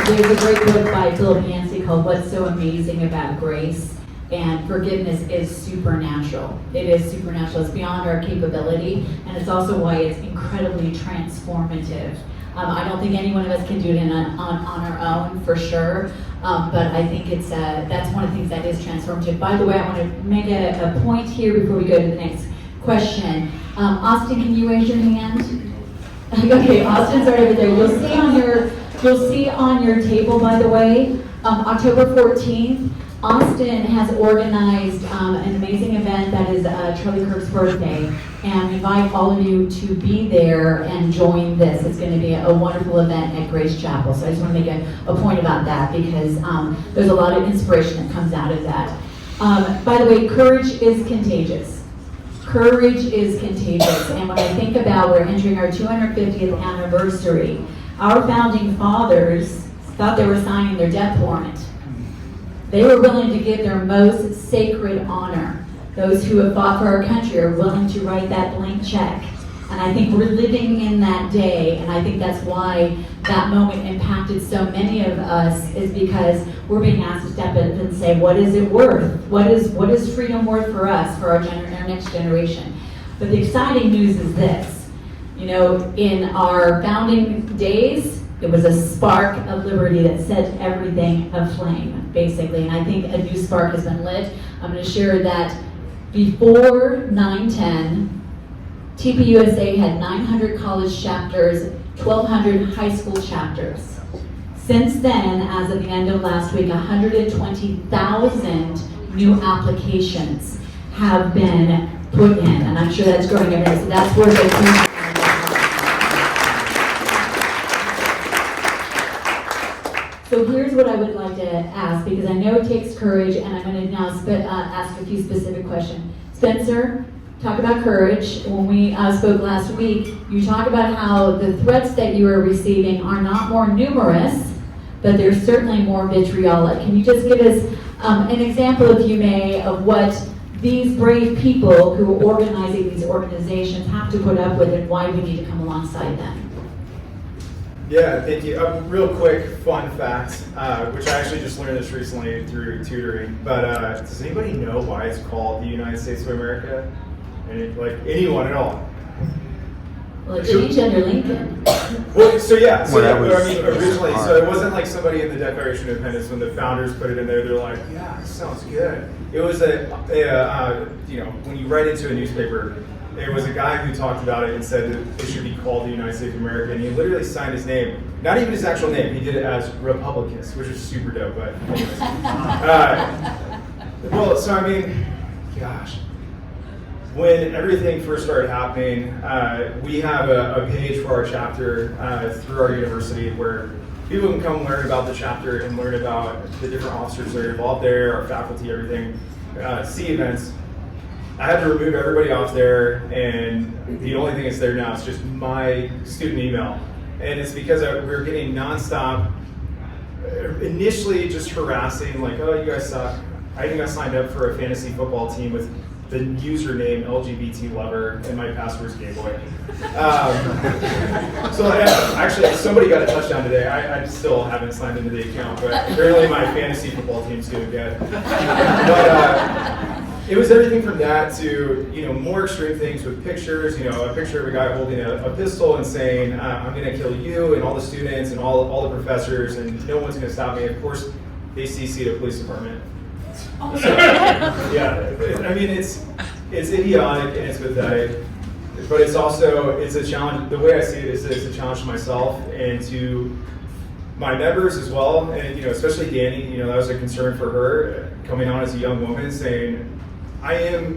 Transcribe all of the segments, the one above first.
There's a great book by Philip Yancey called What's So Amazing About Grace, and forgiveness is supernatural. It is supernatural. It's beyond our capability, and it's also why it's incredibly transformative. I don't think any one of us can do it on our own, for sure, but I think it's that's one of the things that is transformative. By the way, I want to make a point here before we go to the next question. Austin, can you raise your hand? Okay, Austin's right over there. You'll see on your table, by the way, October 14th, Austin has organized an amazing event that is Charlie Kirk's birthday, and we invite all of you to be there and join this. It's going to be a wonderful event at Grace Chapel, so I just want to make a point about that because there's a lot of inspiration that comes out of that. By the way, courage is contagious. Courage is contagious, and when I think about we're entering our 250th anniversary, our founding fathers thought they were signing their death warrant. They were willing to give their most sacred honor. Those who have fought for our country are willing to write that blank check. And I think we're living in that day, and I think that's why that moment impacted so many of us, is because we're being asked to step in and say, what is it worth? What is freedom worth for us, for our next generation? But the exciting news is this. You know, in our founding days, it was a spark of liberty that set everything aflame, basically. And I think a new spark has been lit. I'm going to share that before 9/10, TPUSA had 900 college chapters, 1,200 high school chapters. Since then, as of the end of last week, 120,000 new applications have been put in. And I'm sure that's growing every day. So that's where the So here's what I would like to ask, because I know it takes courage, and I'm going to now ask a few specific questions. Spencer, talk about courage. When we spoke last week, you talk about how the threats that you are receiving are not more numerous, but they're certainly more vitriolic. Can you just give us an example, if you may, of what these brave people who are organizing these organizations have to put up with and why we need to come alongside them? Yeah, thank you. Real quick, fun fact, which I actually just learned this recently through tutoring, but does anybody know why it's called the United States of America? Like anyone at all? Well, it changed under Lincoln. Well, so yeah, so originally, Carr. so it wasn't like somebody in the Declaration of Independence, when the founders put it in there, they're like, yeah, this sounds good. It was when you write into a newspaper, there was a guy who talked about it and said that it should be called the United States of America, and he literally signed his name, not even his actual name, he did it as Republicans, which is super dope, but anyways. Well, so I mean, gosh, when everything first started happening, we have a page for our chapter through our university where people can come learn about the chapter and learn about the different officers that are involved there, our faculty, everything, see events. I had to remove everybody off there, and the only thing that's there now is just my student email. And it's because we were getting nonstop, initially just harassing, like, oh, you guys suck. I even got signed up for a fantasy football team with the username LGBT lover, and my password's gay boy. So actually, somebody got a touchdown today. I still haven't signed into the account, but apparently my fantasy football team's doing good. But it was everything from that to more extreme things with pictures. A picture of a guy holding a pistol and saying, "I'm going to kill you and all the students and all the professors, and no one's going to stop me." Of course, they CC'd the police department. So, yeah, I mean it's idiotic and it's pathetic, but it's a challenge. The way I see it is that it's a challenge to myself and to my members as well, and especially Dani. That was a concern for her coming on as a young woman, saying, I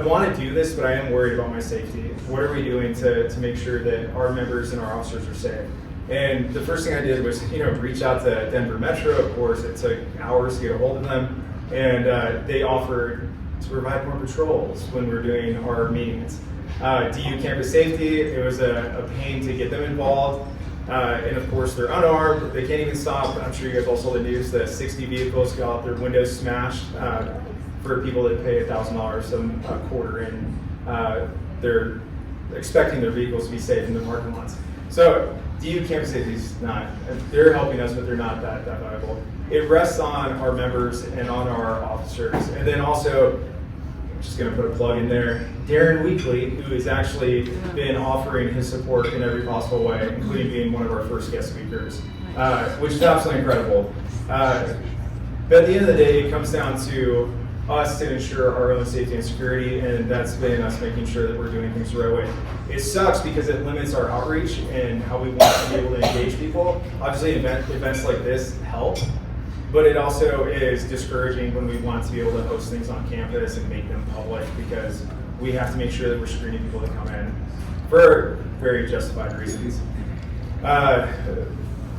want to do this, but I am worried about my safety. What are we doing to make sure that our members and our officers are safe? And the first thing I did was reach out to Denver Metro. Of course, it took hours to get a hold of them. And they offered to provide more patrols when we were doing our meetings. DU Campus Safety, it was a pain to get them involved. And of course, they're unarmed, they can't even stop. I'm sure you guys all saw the news that 60 vehicles got their windows smashed for people that pay $1,000 a quarter, and they're expecting their vehicles to be safe in the parking lots. So DU Campus Safety is not, they're helping us, but they're not that valuable. It rests on our members and on our officers. And then also, I'm just going to put a plug in there, Darren Weekly, who has actually been offering his support in every possible way, including being one of our first guest speakers, which is absolutely incredible. But at the end of the day, it comes down to us to ensure our own safety and security, and that's been us making sure that we're doing things the right way. It sucks because it limits our outreach and how we want to be able to engage people. Obviously, events like this help, but it also is discouraging when we want to be able to host things on campus and make them public, because we have to make sure that we're screening people that come in for very justified reasons. But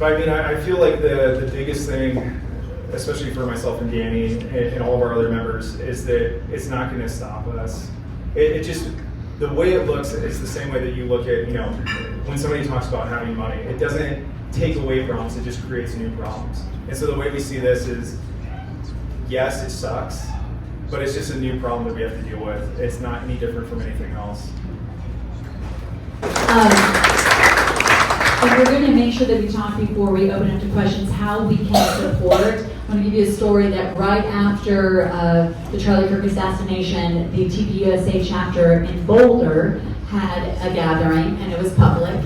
I mean, I feel like the biggest thing, especially for myself and Dani and all of our other members, is that it's not going to stop us. It just, the way it looks is the same way that you look at, when somebody talks about having money, it doesn't take away problems, it just creates new problems. And so the way we see this is, yes, it sucks, but it's just a new problem that we have to deal with. It's not any different from anything else. And we're going to make sure that we talk before we open up to questions how we can support. I'm going to give you a story that right after the Charlie Kirk assassination, the TPUSA chapter in Boulder had a gathering, and it was public.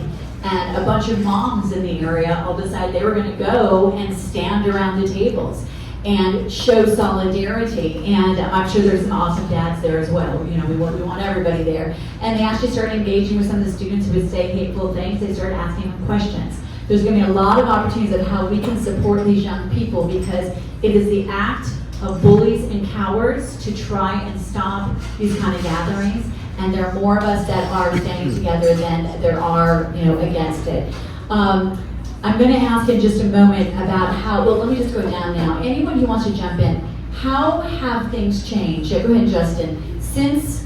And a bunch of moms in the area all decided they were going to go and stand around the tables and show solidarity. And I'm sure there's some awesome dads there as well. We want everybody there. And they actually started engaging with some of the students who would say hateful things. They started asking them questions. There's going to be a lot of opportunities of how we can support these young people, because it is the act of bullies and cowards to try and stop these kind of gatherings. And there are more of us that are standing together than there are, against it. I'm going to ask in just a moment about how, well, let me just go down now. Anyone who wants to jump in, how have things changed? Go ahead, Justin. Since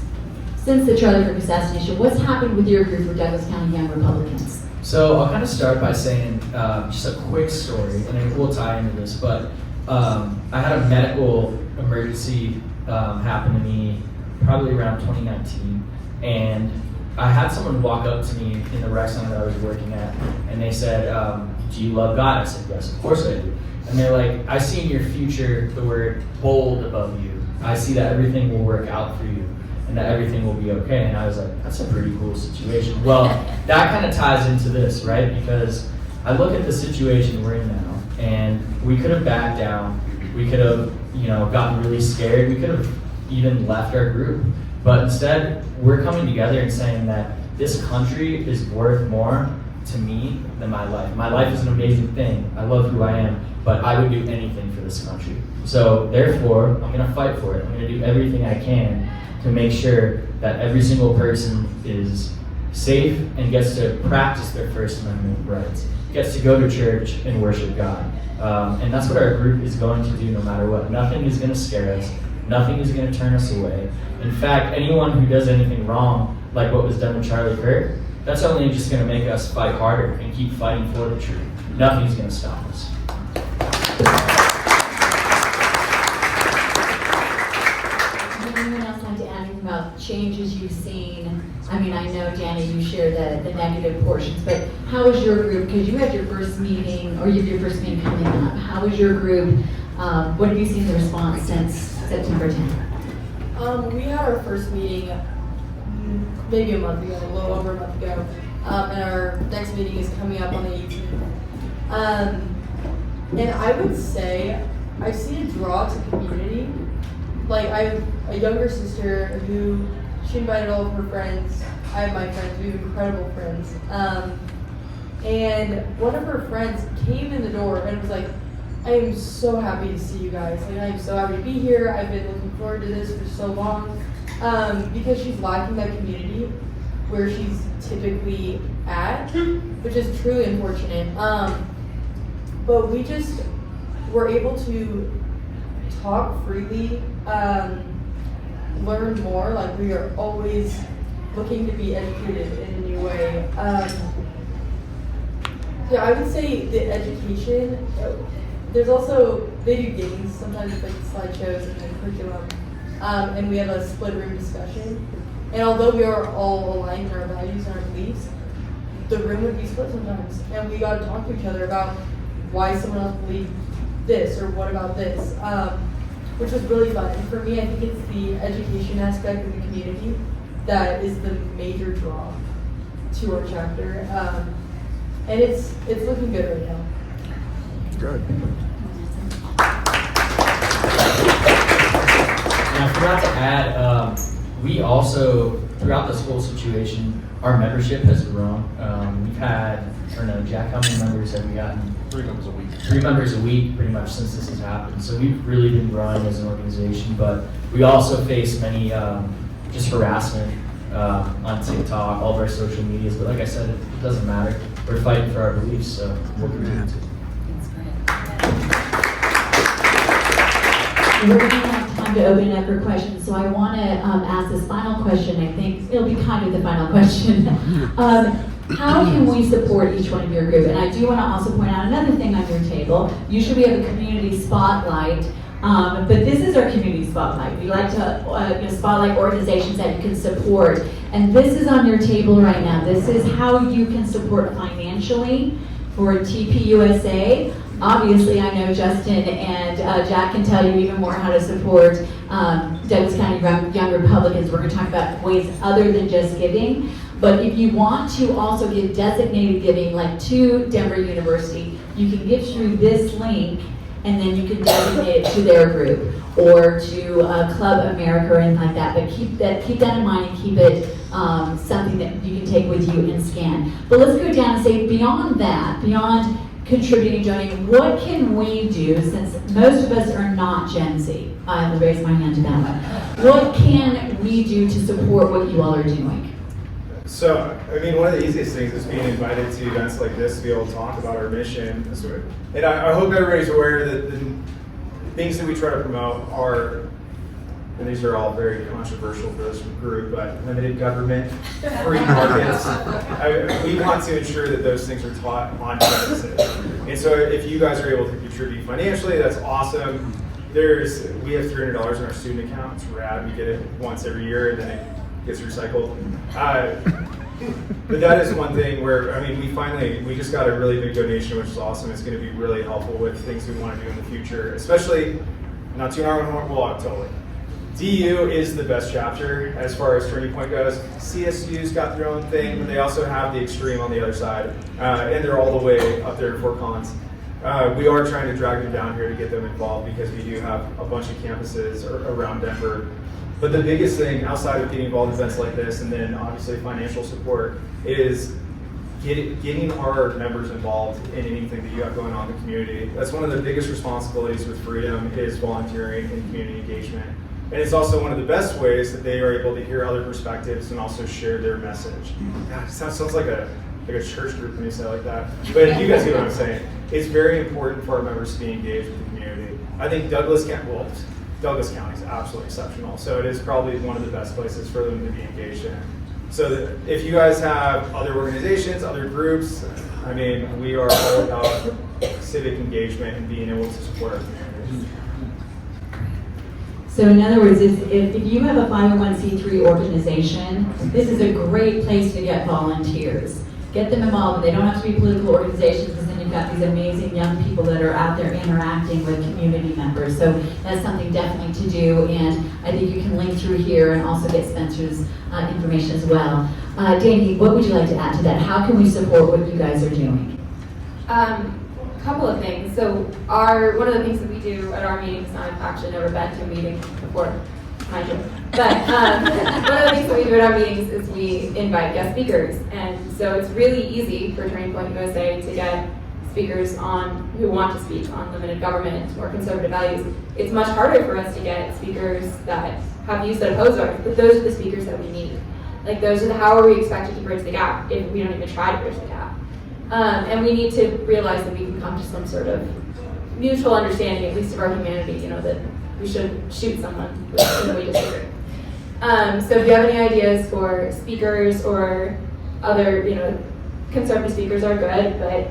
the Charlie Kirk assassination, what's happened with your group for Douglas County Young Republicans? So I'll kind of start by saying just a quick story, and it will tie into this, but I had a medical emergency happen to me probably around 2019, and I had someone walk up to me in the rec center that I was working at, and they said, do you love God? I said, yes, of course I do. And they're like, I see in your future the word bold above you. I see that everything will work out for you and that everything will be okay. And I was like, that's a pretty cool situation. Well, that kind of ties into this, right? Because I look at the situation we're in now, and we could have backed down. We could have, gotten really scared. We could have even left our group. But instead, we're coming together and saying that this country is worth more to me than my life. My life is an amazing thing. I love who I am, but I would do anything for this country. So therefore, I'm going to fight for it. I'm going to do everything I can to make sure that every single person is safe and gets to practice their First Amendment rights, gets to go to church and worship God. And that's what our group is going to do no matter what. Nothing is going to scare us. Nothing is going to turn us away. In fact, anyone who does anything wrong, like what was done with Charlie Kirk, that's only just going to make us fight harder and keep fighting for the truth. Nothing's going to stop us. Anyone else like to add anything about changes you've seen? I mean, I know, Dani, you shared the negative portions, but how is your group? Because you had your first meeting, or you have your first meeting coming up. How is your group? What have you seen the response since September 10th? We had our first meeting maybe a month ago, a little over a month ago, and our next meeting is coming up on the 18th. And I would say I've seen a draw to community. Like, I have a younger sister who, she invited all of her friends. I have my friends, we have incredible friends. And one of her friends came in the door and was like, I am so happy to see you guys. Like, I am so happy to be here. I've been looking forward to this for so long. Because she's lacking that community where she's typically at, which is truly unfortunate. But we just were able to talk freely, learn more. Like, we are always looking to be educated in a new way. Yeah, I would say the education. There's also, they do games, sometimes like slideshows and then curriculum. And we have a split room discussion. And although we are all aligned in our values and our beliefs, the room would be split sometimes, and we got to talk to each other about why someone else believed this or what about this, which was really fun. And for me, I think it's the education aspect of the community that is the major draw to our chapter, and it's looking good right now. Good. And I forgot to add, we also, throughout this whole situation, our membership has grown. We've had, I don't know, Jack, how many members have we gotten? 3 members a week. 3 members a week, pretty much since this has happened. So we've really been growing as an organization, but we also face many just harassment on TikTok, all of our social medias. But like I said, it doesn't matter. We're fighting for our beliefs, so we'll continue to. We're going to have time to open it up for questions, so I want to ask this final question. I think it'll be kind of the final question. How can we support each one of your group? And I do want to also point out another thing on your table. Usually we have a community spotlight, but this is our community spotlight. We like to spotlight organizations that you can support. And this is on your table right now. This is how you can support financially for TPUSA. Obviously, I know Justin and Jack can tell you even more how to support Douglas County Young Republicans. We're going to talk about ways other than just giving. But if you want to also give designated giving, like to Denver University, you can give through this link, and then you can designate it to their group or to Club America or anything like that. But keep that in mind and keep it something that you can take with you and scan. But let's go down and say beyond that, beyond contributing, donating, what can we do, since most of us are not Gen Z? I will raise my hand to that one. What can we do to support what you all are doing? So, I mean, one of the easiest things is being invited to events like this to be able to talk about our mission. And I hope everybody's aware that the things that we try to promote are, and these are all very controversial for this group, but limited government, free markets. We want to ensure that those things are taught on campuses. And so if you guys are able to contribute financially, that's awesome. We have $300 in our student account. It's rad. We get it once every year, and then it gets recycled. But that is one thing where, I mean, we just got a really big donation, which is awesome. It's going to be really helpful with things we want to do in the future, especially not too far totally. DU is the best chapter as far as Turning Point goes. CSU's got their own thing, but they also have the extreme on the other side, and they're all the way up there in Fort Collins. We are trying to drag them down here to get them involved because we do have a bunch of campuses around Denver. But the biggest thing outside of getting involved in events like this, and then obviously financial support, is getting our members involved in anything that you have going on in the community. That's one of the biggest responsibilities with Freedom, is volunteering and community engagement. And it's also one of the best ways that they are able to hear other perspectives and also share their message. God, it sounds like a church group when you say it like that. But you guys get what I'm saying. It's very important for our members to be engaged with the community. I think Douglas County is absolutely exceptional. So it is probably one of the best places for them to be engaged in. So if you guys have other organizations, other groups, I mean, we are all about civic engagement and being able to support our communities. So in other words, if you have a 501c3 organization, this is a great place to get volunteers. Get them involved. They don't have to be political organizations, because then you've got these amazing young people that are out there interacting with community members. So that's something definitely to do, and I think you can link through here and also get Spencer's information as well. Dani, what would you like to add to that? How can we support what you guys are doing? Couple of things. So one of the things that we do at our meetings, I've actually never been to a meeting before, mind you, but one of the things that we do at our meetings is we invite guest speakers. And so it's really easy for Turning Point USA to get speakers who want to speak on limited government or conservative values. It's much harder for us to get speakers that have views that oppose ours, but those are the speakers that we need. Like, how are we expected to bridge the gap if we don't even try to bridge the gap? And we need to realize that we can come to some sort of mutual understanding, at least of our humanity, that we shouldn't shoot someone when we disagree. So if you have any ideas for speakers or other, conservative speakers are good, but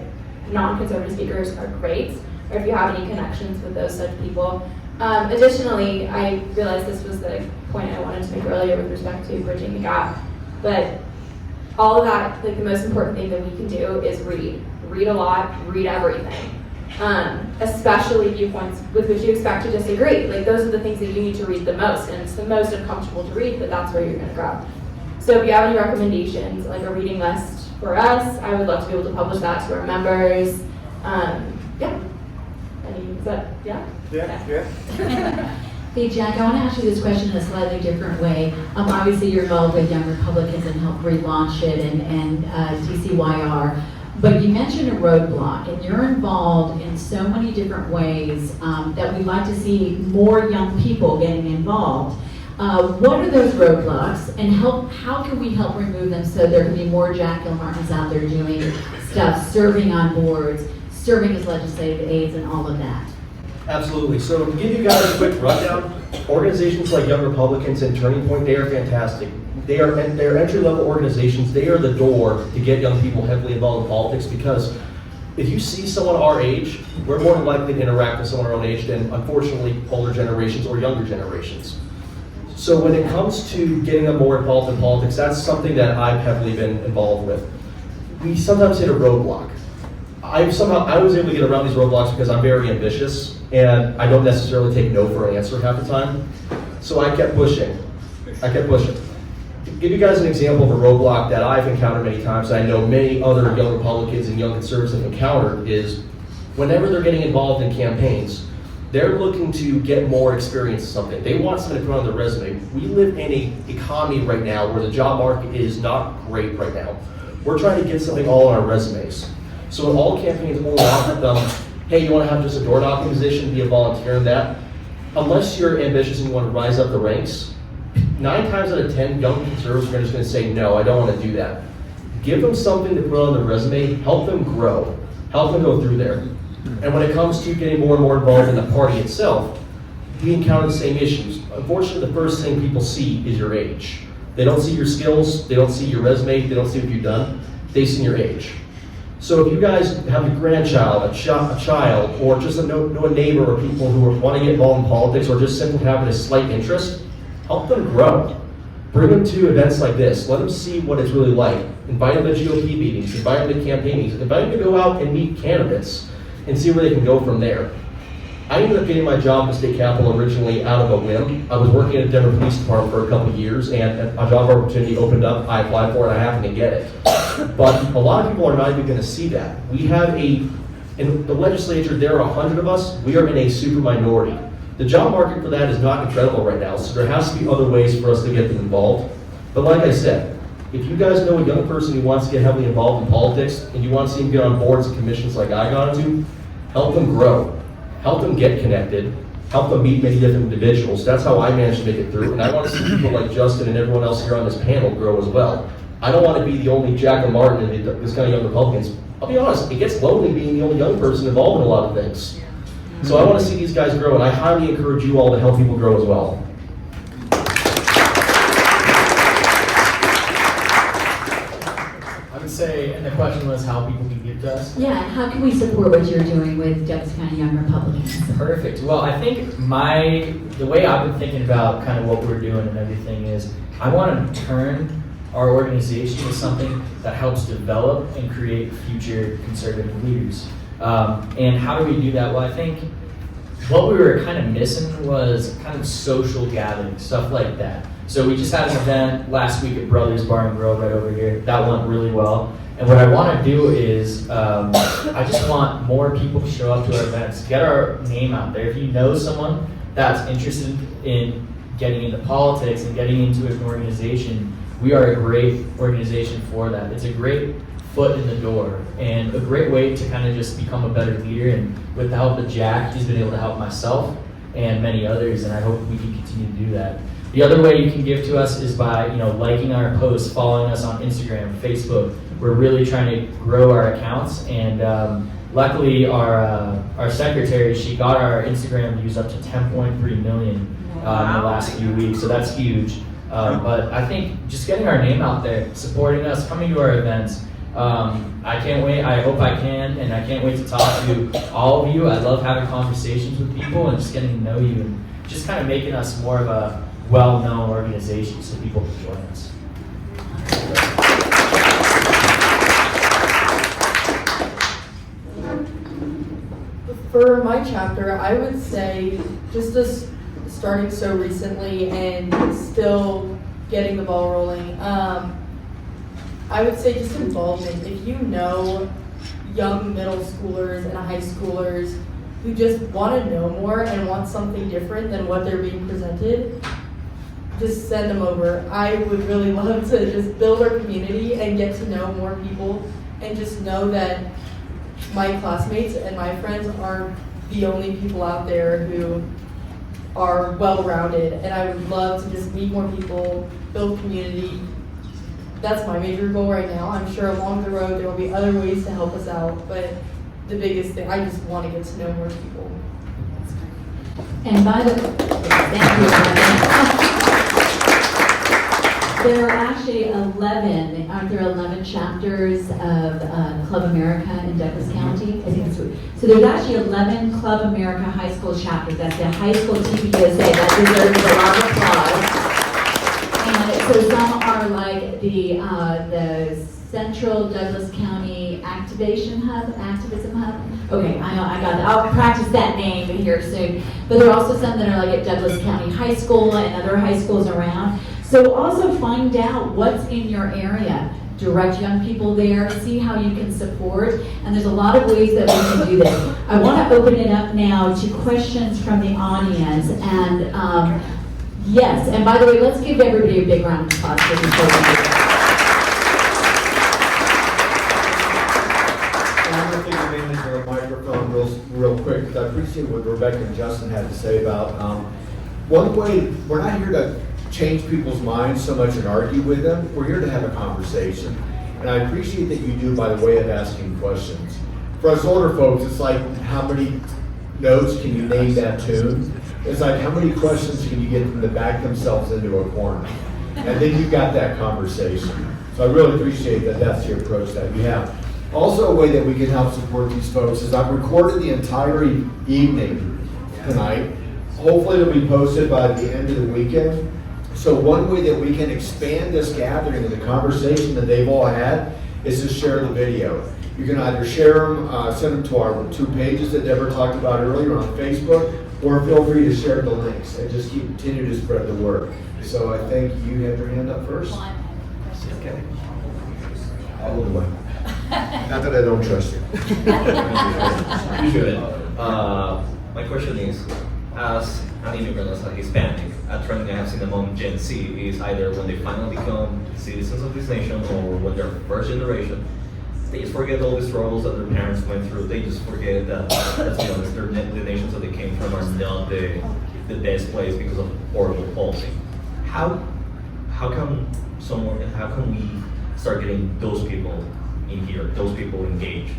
non-conservative speakers are great, or if you have any connections with those such people. Additionally, I realized this was the point I wanted to make earlier with respect to bridging the gap, but all of that, like the most important thing that we can do is read. Read a lot, read everything. Especially viewpoints with which you expect to disagree. Like those are the things that you need to read the most, and it's the most uncomfortable to read, but that's where you're gonna grow. So if you have any recommendations, like a reading list for us, I would love to be able to publish that to our members. Yeah. Is that, yeah? Yeah. Hey Jack, I want to ask you this question in a slightly different way. Obviously you're involved with Young Republicans and helped relaunch it and DC YR. But you mentioned a roadblock, and you're involved in so many different ways that we'd like to see more young people getting involved. What are those roadblocks, and how can we help remove them so there can be more Jack Gilmartins out there doing stuff, serving on boards, serving as legislative aides, and all of that? Absolutely. So to give you guys a quick rundown, organizations like Young Republicans and Turning Point, they are fantastic. They're entry-level organizations. They are the door to get young people heavily involved in politics, because if you see someone our age, we're more than likely to interact with someone our own age than, unfortunately, older generations or younger generations. So when it comes to getting them more involved in politics, that's something that I've heavily been involved with. We sometimes hit a roadblock. I was able to get around these roadblocks because I'm very ambitious, and I don't necessarily take no for an answer half the time. So I kept pushing. To give you guys an example of a roadblock that I've encountered many times, I know many other young Republicans and young conservatives have encountered, is whenever they're getting involved in campaigns, they're looking to get more experience in something. They want something to put on their resume. We live in an economy right now where the job market is not great right now. We're trying to get something all on our resumes. So all campaigns only offer them, hey, you want to have just a door knocking position, be a volunteer in that. Unless you're ambitious and you want to rise up the ranks, 9 times out of 10, young conservatives are just going to say, no, I don't want to do that. Give them something to put on their resume, help them grow, help them go through there. And when it comes to getting more and more involved in the party itself, we encounter the same issues. Unfortunately, the first thing people see is your age. They don't see your skills, they don't see your resume, they don't see what you've done, they see your age. So if you guys have a grandchild, a child, or just know a neighbor or people who want to get involved in politics, or just simply having a slight interest, help them grow. Bring them to events like this. Let them see what it's really like. Invite them to GOP meetings, invite them to campaign meetings, invite them to go out and meet candidates and see where they can go from there. I ended up getting my job in the state capitol originally out of a whim. I was working at the Denver Police Department for a couple of years, and a job opportunity opened up. I applied for it, I happened to get it. But a lot of people are not even going to see that. We have in the legislature, there are 100 of us. We are in a super minority. The job market for that is not incredible right now, so there has to be other ways for us to get them involved. But like I said, if you guys know a young person who wants to get heavily involved in politics, and you want to see them get on boards and commissions like I got into, help them grow. Help them get connected, help them meet many different individuals. That's how I managed to make it through. And I want to see people like Justin and everyone else here on this panel grow as well. I don't want to be the only Jack and Martin and this kind of young Republicans. I'll be honest, it gets lonely being the only young person involved in a lot of things. So I want to see these guys grow, and I highly encourage you all to help people grow as well. I would say, and the question was how people can give to us. Yeah, and how can we support what you're doing with Douglas County Young Republicans? Perfect. Well, I think the way I've been thinking about kind of what we're doing and everything is I want to turn our organization into something that helps develop and create future conservative leaders. And how do we do that? Well, I think what we were kind of missing was kind of social gatherings, stuff like that. So we just had an event last week at Brothers Bar and Grill right over here. That went really well. And what I want to do is, I just want more people to show up to our events, get our name out there. If you know someone that's interested in getting into politics and getting into an organization, we are a great organization for that. It's a great foot in the door and a great way to kind of just become a better leader. And with the help of Jack, he's been able to help myself and many others, and I hope we can continue to do that. The other way you can give to us is by liking our posts, following us on Instagram, Facebook. We're really trying to grow our accounts, and luckily our secretary, she got our Instagram views up to 10.3 million in the last few weeks, so that's huge. But I think just getting our name out there, supporting us, coming to our events, I can't wait. I hope I can, and I can't wait to talk to all of you. I love having conversations with people and just getting to know you and just kind of making us more of a well-known organization so people can join us. For my chapter, I would say just us starting so recently and still getting the ball rolling. I would say just involvement. If you know young middle schoolers and high schoolers who just want to know more and want something different than what they're being presented, just send them over. I would really love to just build our community and get to know more people and just know that my classmates and my friends aren't the only people out there who are well-rounded, and I would love to just meet more people, build community. That's my major goal right now. I'm sure along the road there will be other ways to help us out, but the biggest thing, I just want to get to know more people. And by the thank you. There are actually 11, aren't there 11 chapters of Club America in Douglas County? I think that's what, so there's actually 11 Club America high school chapters. That's the high school TPUSA. That deserves a lot of applause. And so some are like the Central Douglas County Activation Hub, Activism Hub. Okay, I know, I got that. I'll practice that name here soon. But there are also some that are like at Douglas County High School and other high schools around. So also find out what's in your area. Direct young people there, see how you can support, and there's a lot of ways that we can do this. I want to open it up now to questions from the audience, and yes, and by the way, let's give everybody a big round of applause for this program. I'm going to take advantage of the microphone real quick, because I appreciate what Rebecca and Justin had to say about one way. We're not here to change people's minds so much and argue with them. We're here to have a conversation. And I appreciate that you do by the way of asking questions. For us older folks, it's like, how many notes can you name that tune? It's like, how many questions can you get them to back themselves into a corner? And then you've got that conversation. So I really appreciate that that's the approach that you have. Also, a way that we can help support these folks is I've recorded the entire evening tonight. Hopefully it'll be posted by the end of the weekend. So one way that we can expand this gathering and the conversation that they've all had is to share the video. You can either share them, send them to our 2 pages that Deborah talked about earlier on Facebook, or feel free to share the links and just continue to spread the word. So I think you have your hand up first. Okay. I'll hold the mic. Not that I don't trust you. You should. My question is, as an immigrant, as a Hispanic, a trend I have seen among Gen Z is either when they finally become citizens of this nation or when they're first generation, they just forget all the struggles that their parents went through. They just forget that, let's be honest, the nations that they came from are not the best place because of horrible policy. How can we start getting those people in here, those people engaged,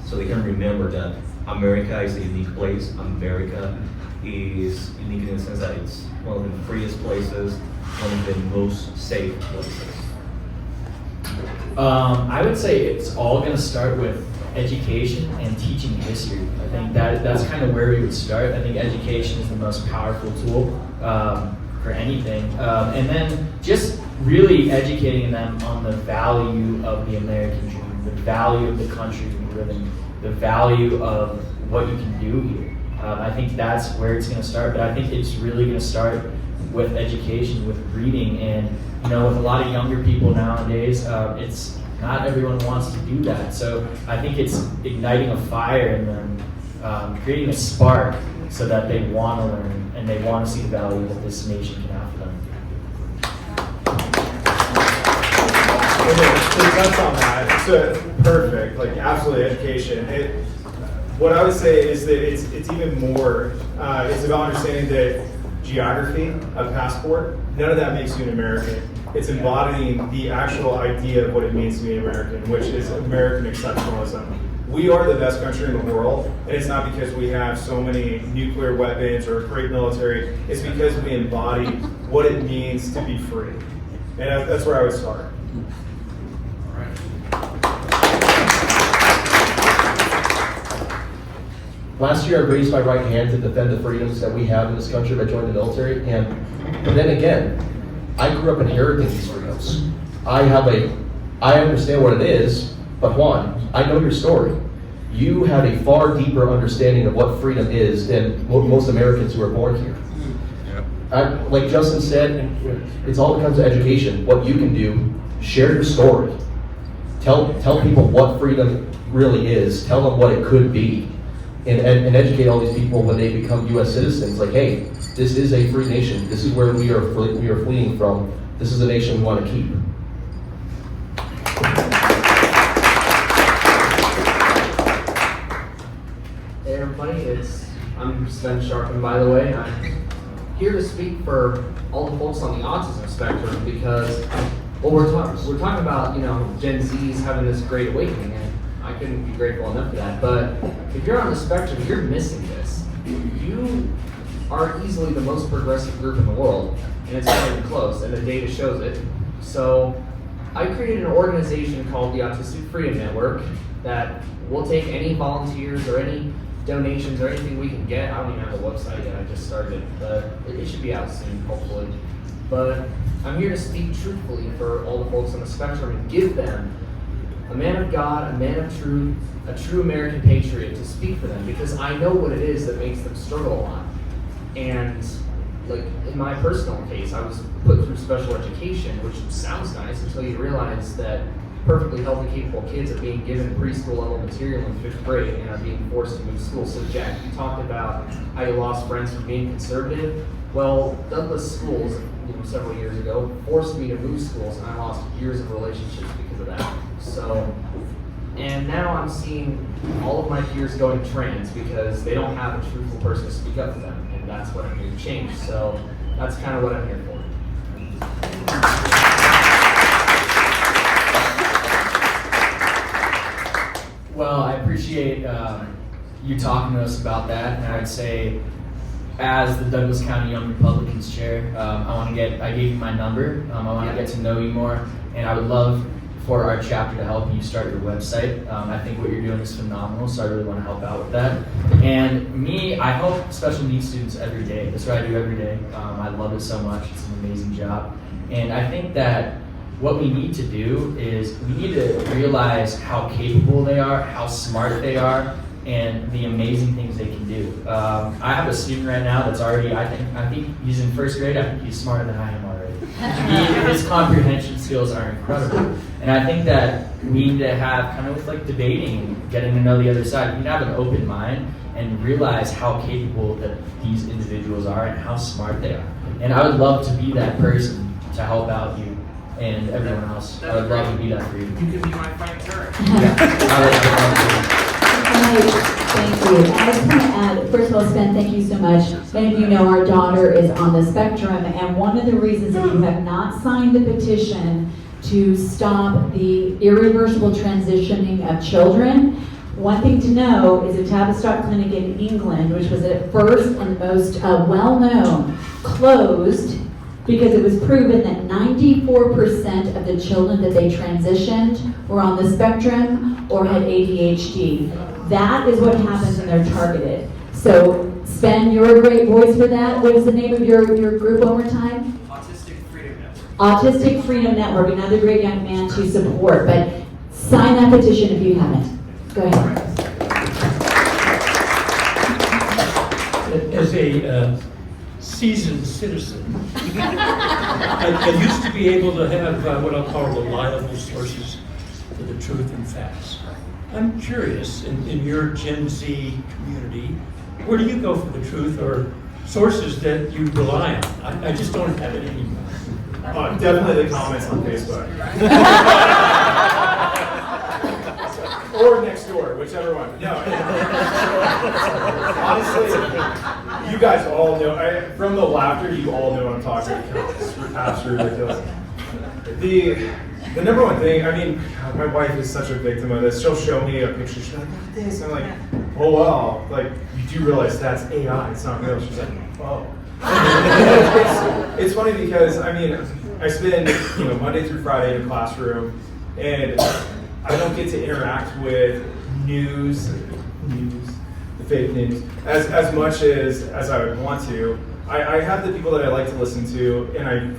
so they can remember that America is a unique place. America is unique in the sense that it's one of the freest places, one of the most safe places. I would say it's all going to start with education and teaching history. I think that's kind of where we would start. I think education is the most powerful tool for anything. And then just really educating them on the value of the American dream, the value of the country we live in, the value of what you can do here. I think that's where it's going to start, but I think it's really going to start with education, with reading, and with a lot of younger people nowadays, it's not everyone wants to do that. So I think it's igniting a fire in them, creating a spark so that they want to learn and they want to see the value that this nation can have for them. Okay, to touch on that, so perfect, like absolutely education. What I would say is that it's even more, it's about understanding the geography of passport. None of that makes you an American. It's embodying the actual idea of what it means to be an American, which is American exceptionalism. We are the best country in the world, and it's not because we have so many nuclear weapons or great military. It's because we embody what it means to be free. And that's where I would start. Last year, I raised my right hand to defend the freedoms that we have in this country by joining the military, but then again, I grew up inheriting these freedoms. I understand what it is, but Juan, I know your story. you have a far deeper understanding of what freedom is than most Americans who are born here. Like Justin said, it's all comes to education. What you can do, share your story. Tell people what freedom really is. Tell them what it could be. And educate all these people when they become U.S. citizens. Like, hey, this is a free nation. This is where we are fleeing from. This is a nation we want to keep. Hey everybody, I'm Sven Sharpen, by the way. I'm here to speak for all the folks on the autism spectrum because, well, we're talking about, Gen Z's having this great awakening, and I couldn't be grateful enough for that. But if you're on the spectrum, you're missing this. You are easily the most progressive group in the world, and it's not even close, and the data shows it. So I created an organization called the Autistic Freedom Network that will take any volunteers or any donations or anything we can get. I don't even have a website yet, I just started, but it should be out soon, hopefully. But I'm here to speak truthfully for all the folks on the spectrum and give them a man of God, a man of truth, a true American patriot to speak for them, because I know what it is that makes them struggle a lot. And like in my personal case, I was put through special education, which sounds nice until you realize that perfectly healthy, capable kids are being given preschool level material in 5th grade and are being forced to move schools. So Jack, you talked about how you lost friends from being conservative. Well, Douglas schools, several years ago, forced me to move schools, and I lost years of relationships because of that. So, and now I'm seeing all of my peers going trans because they don't have a truthful person to speak up for them, and that's what I'm here to change. So that's kind of what I'm here for. Well, I appreciate you talking to us about that, and I'd say, as the Douglas County Young Republicans chair, I gave you my number. I want to get to know you more, and I would love for our chapter to help you start your website. I think what you're doing is phenomenal, so I really want to help out with that. And me, I help special needs students every day. That's what I do every day. I love it so much. It's an amazing job. And I think that what we need to do is we need to realize how capable they are, how smart they are, and the amazing things they can do. I have a student right now that's already, I think he's in 1st grade. I think he's smarter than I am already. His comprehension skills are incredible. And I think that we need to have kind of like debating, getting to know the other side. We need to have an open mind and realize how capable that these individuals are and how smart they are. And I would love to be that person to help out you and everyone else. I would love to be that for you. You can be my Frank Turk. Thank you. I just want to add, first of all, Sven, thank you so much. Many of you know our daughter is on the spectrum, and one of the reasons that you have not signed the petition to stop the irreversible transitioning of children, one thing to know is a Tavistock clinic in England, which was at first and most well-known, closed because it was proven that 94% of the children that they transitioned were on the spectrum or had ADHD. That is what happens when they're targeted. So, Sven, you're a great voice for that. What is the name of your group one more time? Autistic Freedom Network. Autistic Freedom Network, another great young man to support. But sign that petition if you haven't. Go ahead. As a seasoned citizen, I used to be able to have what I'll call reliable sources for the truth and facts. I'm curious, in your Gen Z community, where do you go for the truth or sources that you rely on? I just don't have it anymore. Definitely the comments on Facebook. Or next door, whichever one. No. Honestly, you guys all know, from the laughter, you all know what I'm talking about. It's absolutely ridiculous. The number one thing, I mean, my wife is such a victim of this. She'll show me a picture, she's like, look at this. I'm like, oh wow, like, you do realize that's AI, it's not real. She's like, oh. It's funny because, I mean, I spend, Monday through Friday in a classroom, and I don't get to interact with news, the fake news, as much as I would want to. I have the people that I like to listen to, and I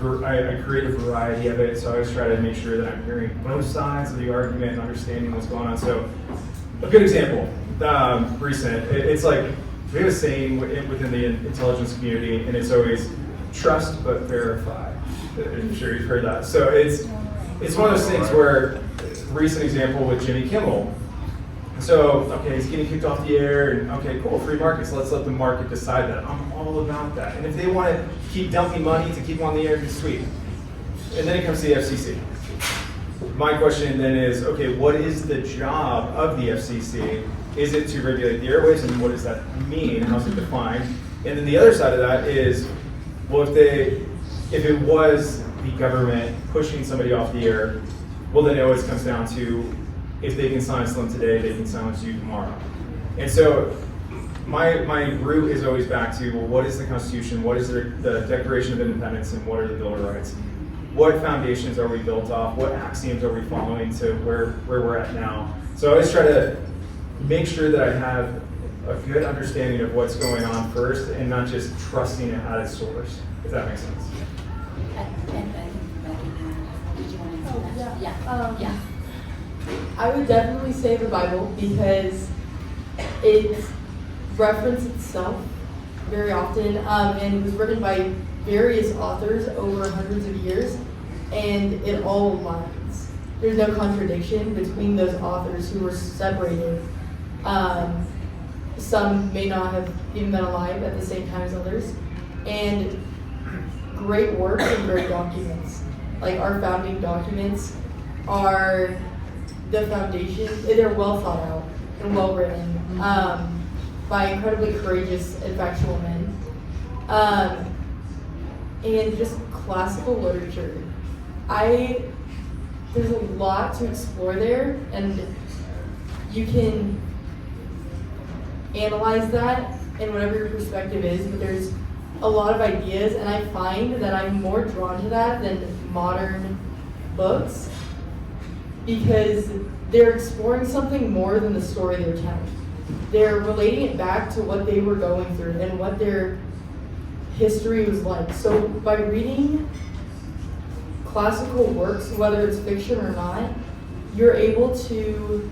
create a variety of it, so I always try to make sure that I'm hearing both sides of the argument and understanding what's going on. So, a good example, recent. It's like, we have a saying within the intelligence community, and it's always trust but verify. I'm sure you've heard that. So it's one of those things where, recent example with Jimmy Kimmel. So, okay, he's getting kicked off the air, and okay, cool, free markets, let's let the market decide that. I'm all about that. And if they want to keep dumping money to keep him on the air, it's sweet. And then it comes to the FCC. My question then is, okay, what is the job of the FCC? Is it to regulate the airways, and what does that mean? How's it defined? And then the other side of that is, well, if it was the government pushing somebody off the air, well, then it always comes down to, if they can silence them today, they can silence you tomorrow. And so my root is always back to, well, what is the Constitution? What is the Declaration of Independence? And what are the Bill of Rights? What foundations are we built off? What axioms are we following to where we're at now? So I always try to make sure that I have a good understanding of what's going on first, and not just trusting it at its source, if that makes sense. Did you want to answer that? Yeah. I would definitely say the Bible, because it references itself very often, and it was written by various authors over hundreds of years, and it all aligns. There's no contradiction between those authors who were separated. Some may not have even been alive at the same time as others, and great works and great documents. Like our founding documents are the foundation. They're well thought out and well written by incredibly courageous and factual men. And just classical literature. There's a lot to explore there, and you can analyze that in whatever your perspective is, but there's a lot of ideas, and I find that I'm more drawn to that than modern books, because they're exploring something more than the story they're telling. They're relating it back to what they were going through and what their history was like. So by reading classical works, whether it's fiction or not, you're able to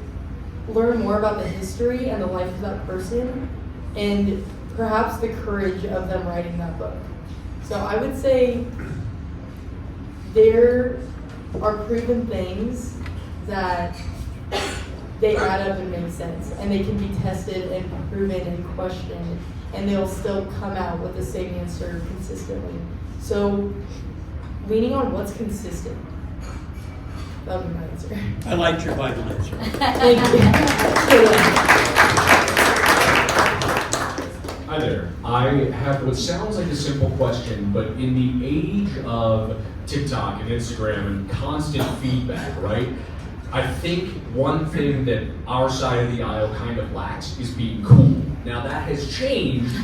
learn more about the history and the life of that person, and perhaps the courage of them writing that book. So I would say there are proven things that they add up and make sense, and they can be tested and proven and questioned, and they'll still come out with the same answer consistently. So leaning on what's consistent. That would be my answer. I liked your Bible answer. Thank you. Hi there. I have what sounds like a simple question, but in the age of TikTok and Instagram and constant feedback, right? I think one thing that our side of the aisle kind of lacks is being cool. Now that has changed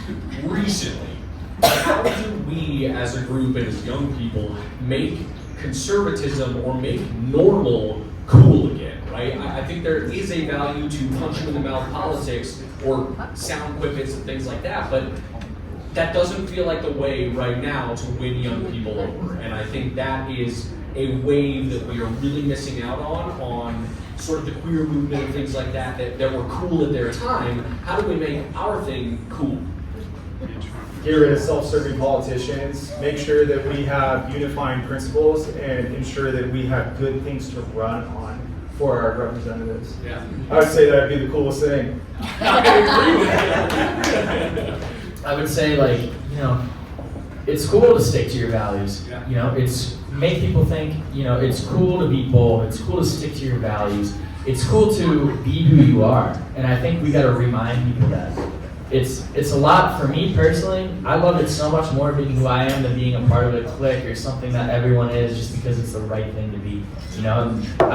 recently. How do we as a group and as young people make conservatism or make normal cool again, right? I think there is a value to punch you in the mouth politics or sound quippets and things like that, but that doesn't feel like the way right now to win young people over. And I think that is a wave that we are really missing out on sort of the queer movement and things like that were cool at their time. How do we make our thing cool? Get rid of self-serving politicians, make sure that we have unifying principles, and ensure that we have good things to run on for our representatives. Yeah. I would say that would be the coolest thing. I would say, like, it's cool to stick to your values. Yeah. It's make people think, it's cool to be bold. It's cool to stick to your values. It's cool to be who you are. And I think we got to remind people that. It's a lot for me personally. I love it so much more being who I am than being a part of a clique or something that everyone is just because it's the right thing to be. And I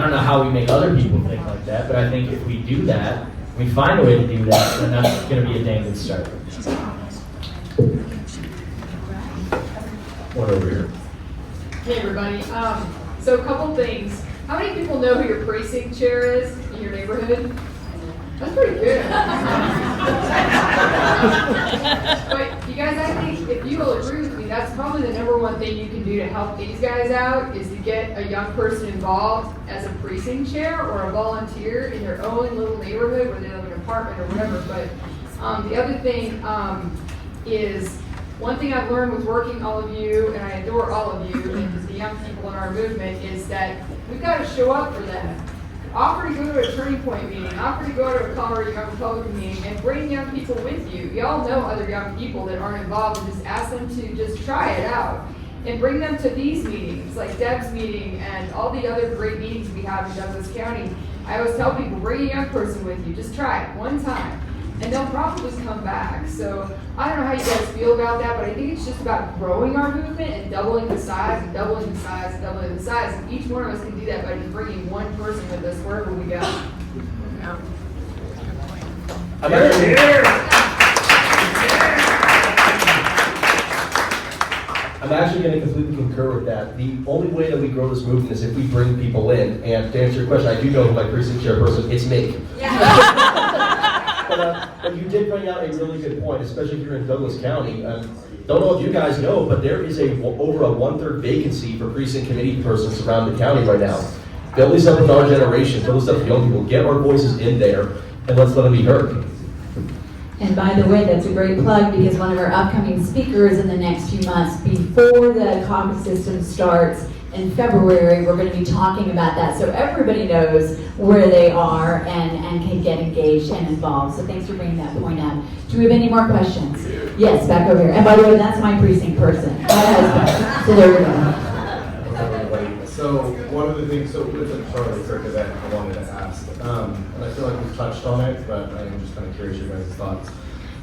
don't know how we make other people think like that, but I think if we do that, we find a way to do that, then that's going to be a dang good start. One over here. Hey everybody, so a couple things. How many people know who your precinct chair is in your neighborhood? That's pretty good. But you guys, I think if you will agree with me, that's probably the number one thing you can do to help these guys out, is to get a young person involved as a precinct chair or a volunteer in their own little neighborhood where they live in a department or whatever. But the other thing is, one thing I've learned with working all of you, and I adore all of you, and the young people in our movement, is that we've got to show up for them. Offer to go to a Turning Point meeting, offer to go to a Colorado Young Republican meeting, and bring young people with you. Y'all know other young people that aren't involved, and just ask them to just try it out. And bring them to these meetings, like Deb's meeting and all the other great meetings we have in Douglas County. I always tell people, bring a young person with you, just try it one time. And they'll probably come back. So I don't know how you guys feel about that, but I think it's just about growing our movement and doubling the size and doubling the size and doubling the size. And each one of us can do that by just bringing one person with us wherever we go. Yeah. I'm actually going to completely concur with that. The only way that we grow this movement is if we bring people in. And to answer your question, I do know who my precinct chairperson, it's me. Yeah. But you did bring out a really good point, especially here in Douglas County. Don't know if you guys know, but there is over a 1/3 vacancy for precinct committee persons around the county right now. Fill these up with our generation, fill this up with young people, get our voices in there, and let's let them be heard. And by the way, that's a great plug because one of our upcoming speakers in the next few months, before the caucus system starts in February, we're going to be talking about that so everybody knows where they are and can get engaged and involved. So thanks for bringing that point up. Do we have any more questions? Yes, back over here. And by the way, that's my precinct person. My husband. So there we go. So one of the things, so with the Charlie Kirk event, I wanted to ask, and I feel like we've touched on it, but I'm just kind of curious your guys' thoughts.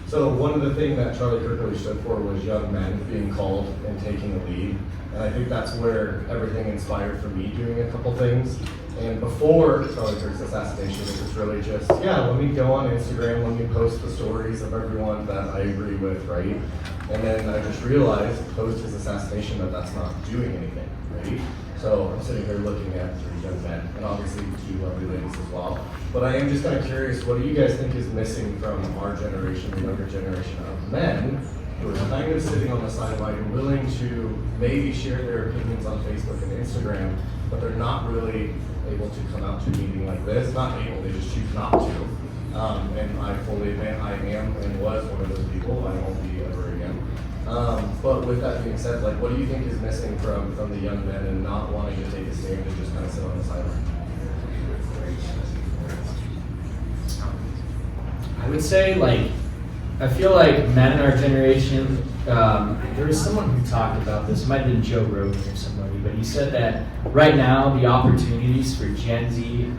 So one of the things that Charlie Kirk really stood for was young men being called and taking a lead. And I think that's where everything inspired for me doing a couple things. And before Charlie Kirk's assassination, it was really just, yeah, let me go on Instagram, let me post the stories of everyone that I agree with, right? And then I just realized, post his assassination, that that's not doing anything, right? So I'm sitting here looking at 3 young men, and obviously 2 lovely ladies as well. But I am just kind of curious, what do you guys think is missing from our generation, the younger generation of men, who are kind of sitting on the sideline, willing to maybe share their opinions on Facebook and Instagram, but they're not really able to come out to a meeting like this? Not able, they just choose not to. And I fully admit I am and was one of those people. I won't be ever again. But with that being said, like, what do you think is missing from the young men and not wanting to take a stand and just kind of sit on the sideline? I would say, like, I feel like men in our generation, there was someone who talked about this, it might have been Joe Rogan or somebody, but he said that right now the opportunities for Gen Z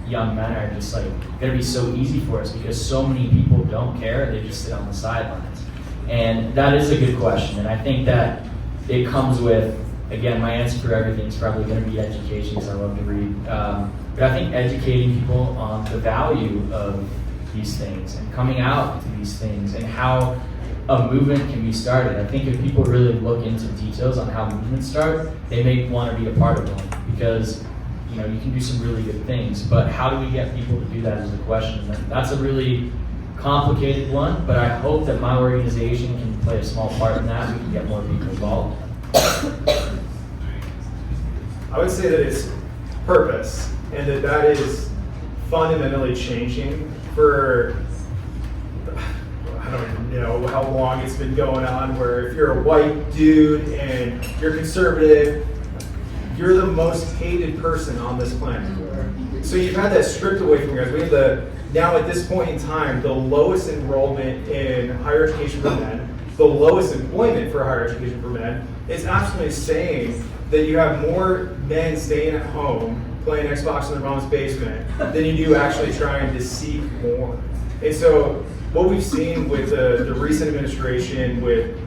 young men are just like gonna be so easy for us because so many people don't care, they just sit on the sidelines. And that is a good question, and I think that it comes with, again, my answer for everything is probably gonna be education because I love to read. But I think educating people on the value of these things and coming out to these things and how a movement can be started. I think if people really look into details on how movements start, they may want to be a part of one because you can do some really good things. But how do we get people to do that is the question. That's a really complicated one, but I hope that my organization can play a small part in that. We can get more people involved. I would say that it's purpose and that is fundamentally changing for, I don't know how long it's been going on, where if you're a white dude and you're conservative, you're the most hated person on this planet. So you've had that stripped away from you guys. We have now at this point in time, the lowest enrollment in higher education for men, the lowest employment for higher education for men. It's absolutely saying that you have more men staying at home playing Xbox in their mom's basement than you do actually trying to seek more. And so what we've seen with the recent administration, with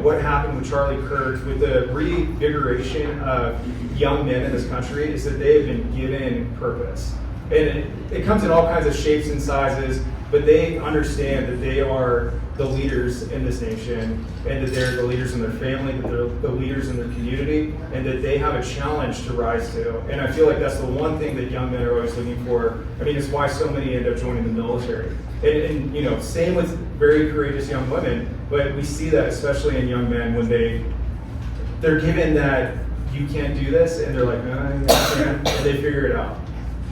what happened with Charlie Kirk, with the reinvigoration of young men in this country, is that they have been given purpose. And it comes in all kinds of shapes and sizes, but they understand that they are the leaders in this nation, and that they're the leaders in their family, that they're the leaders in their community, and that they have a challenge to rise to. And I feel like that's the one thing that young men are always looking for. I mean, it's why so many end up joining the military. And same with very courageous young women, but we see that especially in young men when they're given that you can't do this, and they're like, no, you can't, and they figure it out.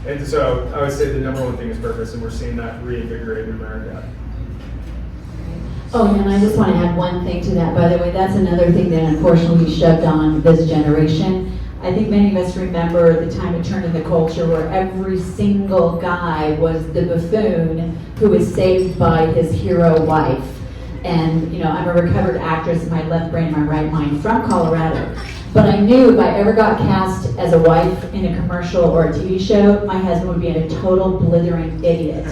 And so I would say the number one thing is purpose, and we're seeing that reinvigorate in America. Oh, and I just want to add one thing to that. By the way, that's another thing that unfortunately we shoved on this generation. I think many of us remember the time it turned in the culture where every single guy was the buffoon who was saved by his hero wife. And, you know, I'm a recovered actress in my left brain, my right mind, from Colorado. But I knew if I ever got cast as a wife in a commercial or a TV show, my husband would be a total blithering idiot.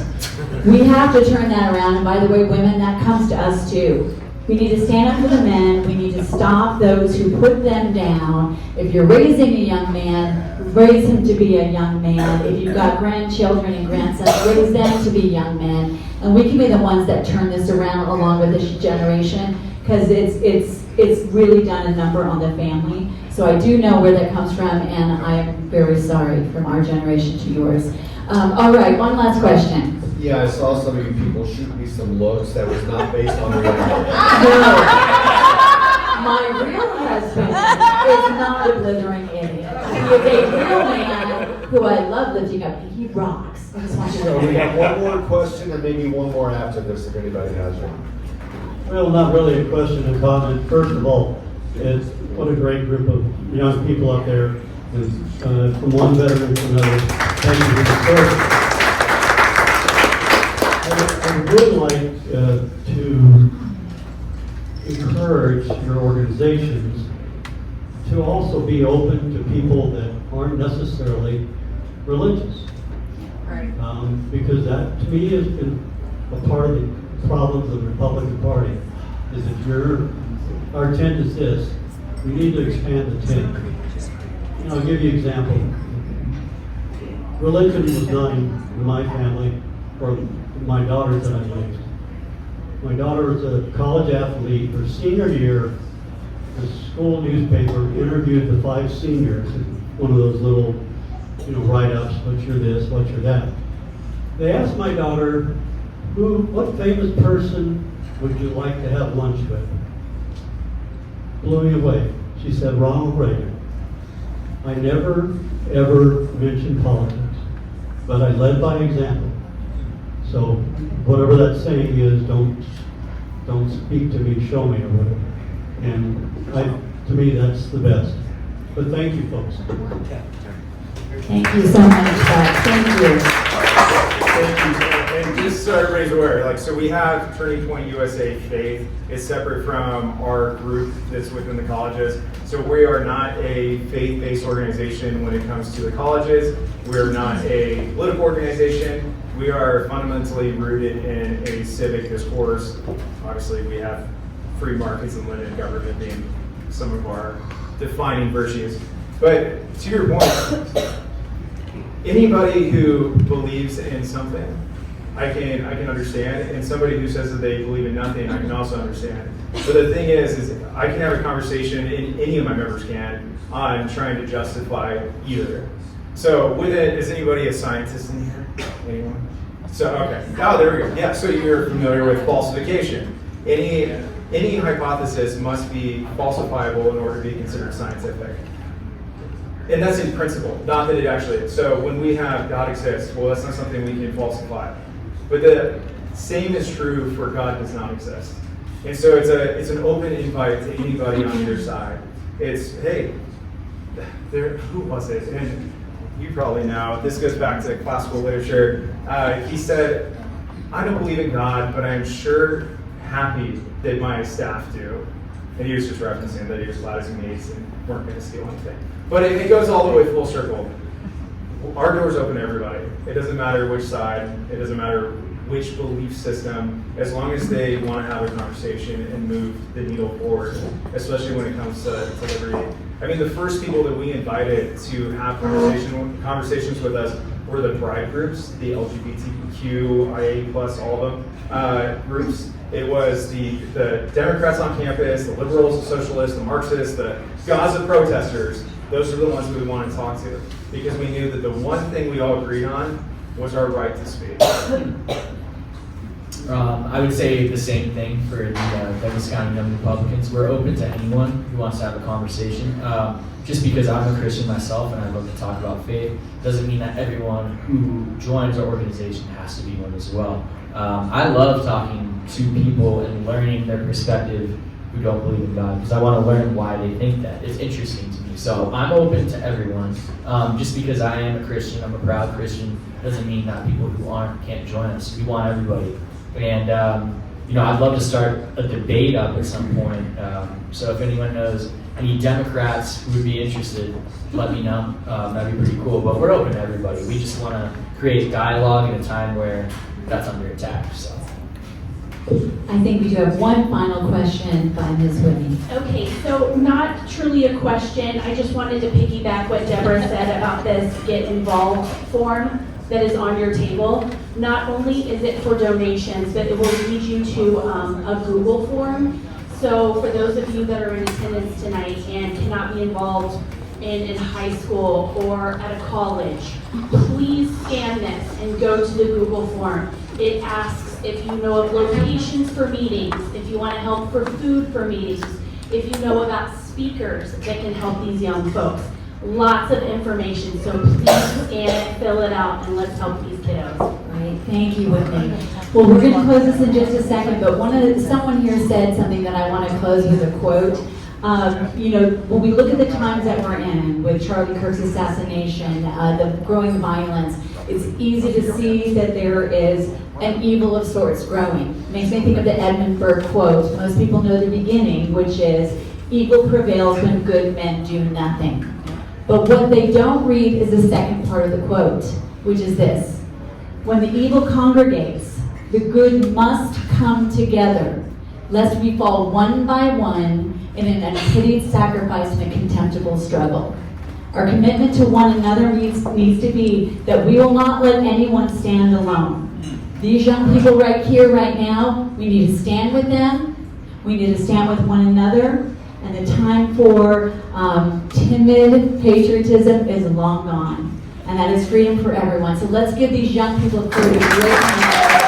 We have to turn that around, and by the way, women, that comes to us too. We need to stand up for the men. We need to stop those who put them down. If you're raising a young man, raise him to be a young man. If you've got grandchildren and grandsons, raise them to be young men. And we can be the ones that turn this around along with this generation, because it's really done a number on the family. So I do know where that comes from, and I am very sorry from our generation to yours. All right, one last question. Yeah, I saw some of you people shoot me some looks that was not based on reality. No. My real husband is not a blithering idiot. He is a real man who I love lifting up. He rocks. I just want you to So know we have that. one more question and maybe one more after this, if anybody has one. Well, not really a question and comment. First of all, it's what a great group of young people out there, and, from one veteran to another. Thank you for the service. I would like to encourage your organizations to also be open to people that aren't necessarily religious. Right. Because that, to me, has been a part of the problems of the Republican Party, is that our tent is this. We need to expand the tent. And I'll give you an example. Religion was not in my family, or my daughters that I raised. My daughter was a college athlete. Her senior year, the school newspaper interviewed the 5 seniors, one of those little, write-ups, what's your this, what's your that. They asked my daughter, what famous person would you like to have lunch with? Blew me away. She said, Ronald Reagan. I never, ever mentioned politics, but I led by example. So whatever that saying is, don't speak to me, show me, or whatever. And to me, that's the best. But thank you, folks. Thank you so much, Bob. Thank you. Thank you. And just so everybody's aware, so we have Turning Point USA Faith. It's separate from our group that's within the colleges. So we are not a faith-based organization when it comes to the colleges. We're not a political organization. We are fundamentally rooted in a civic discourse. Obviously, we have free markets and limited government being some of our defining virtues. But to your point, anybody who believes in something, I can understand, and somebody who says that they believe in nothing, I can also understand. But the thing is I can have a conversation, and any of my members can, on trying to justify either. So with it, is anybody a scientist in here? Anyone? So, okay. Oh, there we go. Yeah, so you're familiar with falsification. Any hypothesis must be falsifiable in order to be considered scientific. And that's in principle, not that it actually is. So when we have God exists, well, that's not something we can falsify. But the same is true for God does not exist. And so it's an open invite to anybody on either side. It's, hey, who was it? And you probably know, this goes back to classical literature. He said, I don't believe in God, but I'm sure happy that my staff do. And he was just referencing that he was glad as he mates and weren't going to steal anything. But it goes all the way full circle. Our door's open to everybody. It doesn't matter which side, it doesn't matter which belief system, as long as they want to have a conversation and move the needle forward, especially when it comes to liberty. I mean, the first people that we invited to have conversations with us were the pride groups, the LGBTQIA+, all of them, groups. It was the Democrats on campus, the liberals, the socialists, the Marxists, the Gaza protesters. Those are the ones we wanted to talk to, because we knew that the one thing we all agreed on was our right to speak. I would say the same thing for the Douglas County Young Republicans. We're open to anyone who wants to have a conversation. Just because I'm a Christian myself and I love to talk about faith doesn't mean that everyone who joins our organization has to be one as well. I love talking to people and learning their perspective who don't believe in God, because I want to learn why they think that. It's interesting to me. So I'm open to everyone. Just because I am a Christian, I'm a proud Christian, doesn't mean that people who aren't can't join us. We want everybody. And I'd love to start a debate up at some point. So if anyone knows any Democrats who would be interested, let me know. That'd be pretty cool. But we're open to everybody. We just want to create dialogue in a time where that's under attack. So. I think we do have one final question by Ms. Whitney. Okay, so not truly a question. I just wanted to piggyback what Deborah said about this Get Involved form that is on your table. Not only is it for donations, but it will lead you to a Google form. So for those of you that are in attendance tonight and cannot be involved in high school or at a college, please scan this and go to the Google form. It asks if you know of locations for meetings, if you want to help for food for meetings, if you know about speakers that can help these young folks. Lots of information, so please scan it, fill it out, and let's help these kiddos. Right, thank you, Whitney. Well, we're going to close this in just a second, but someone here said something that I want to close with a quote. When we look at the times that we're in, with Charlie Kirk's assassination, the growing violence, it's easy to see that there is an evil of sorts growing. Makes me think of the Edmund Burke quote. Most people know the beginning, which is, evil prevails when good men do nothing. But what they don't read is the second part of the quote, which is this: when the evil congregates, the good must come together, lest we fall one by one in an unpitied sacrifice and a contemptible struggle. Our commitment to one another needs to be that we will not let anyone stand alone. These young people right here, right now, we need to stand with them. We need to stand with one another. And the time for timid patriotism is long gone. And that is freedom for everyone. So let's give these young people a great hand.